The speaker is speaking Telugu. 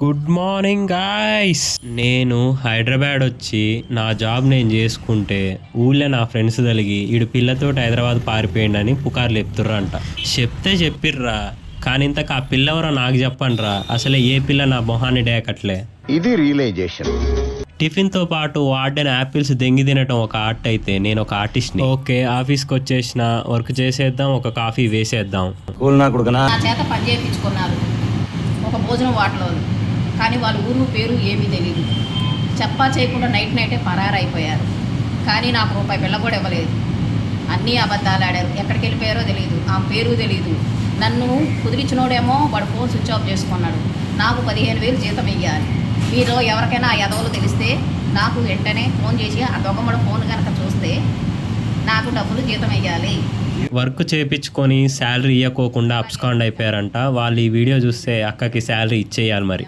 Good morning guys. నేను హైదరాబాద్ వచ్చి నా జాబ్ నేను చేసుకుంటే ఊళ్ళో నా ఫ్రెండ్స్ కలిగి ఈడు పిల్లతోటి హైదరాబాద్ పారిపోయిండని పుకార్లు చెప్తుర్రంట. చెప్తే చెప్పిర్రా, కానీ ఇంతకు ఆ పిల్లవరో నాకు చెప్పండిరా. అసలే ఏ పిల్ల నా మొహాన్ని డేకట్లే. ఇది రియలైజేషన్. టిఫిన్తో పాటు వార్డెన్ యాపిల్స్ దెంగి తినటం ఒక ఆర్ట్ అయితే నేను ఒక ఆర్టిస్ట్ని. ఓకే, ఆఫీస్కి వచ్చేసిన, వర్క్ చేసేద్దాం, ఒక కాఫీ వేసేద్దాం. నా చేత పని చేయించుకున్నారు ఒక భోజనం వాటలోను, కానీ వాళ్ళ ఊరు పేరు ఏమీ తెలియదు. చెప్పా చేయకుండా నైటే పరారైపోయారు. కానీ నాకు రూపాయి పిల్ల కూడా ఇవ్వలేదు. అన్నీ అబద్ధాలు ఆడారు. ఎక్కడికి వెళ్ళిపోయారో తెలియదు, ఆ పేరు తెలియదు. నన్ను కుదిరించినోడేమో వాడు ఫోన్ స్విచ్ ఆఫ్ చేసుకున్నాడు. నాకు 15,000 జీతం ఇవ్వాలి. మీరు ఎవరికైనా ఆ యదవులు తెలిస్తే నాకు వెంటనే ఫోన్ చేసి ఆ దొంగమ్మడ ఫోన్ కనుక చూస్తే నాకు డబ్బులు జీతం ఇవ్వాలి. వర్క్ చేయించుకొని శాలరీ ఇవ్వకోకుండా అబ్స్కాండ్ అయిపోయారంట. వాళ్ళు ఈ వీడియో చూస్తే అక్కకి శాలరీ ఇచ్చేయాలి మరి.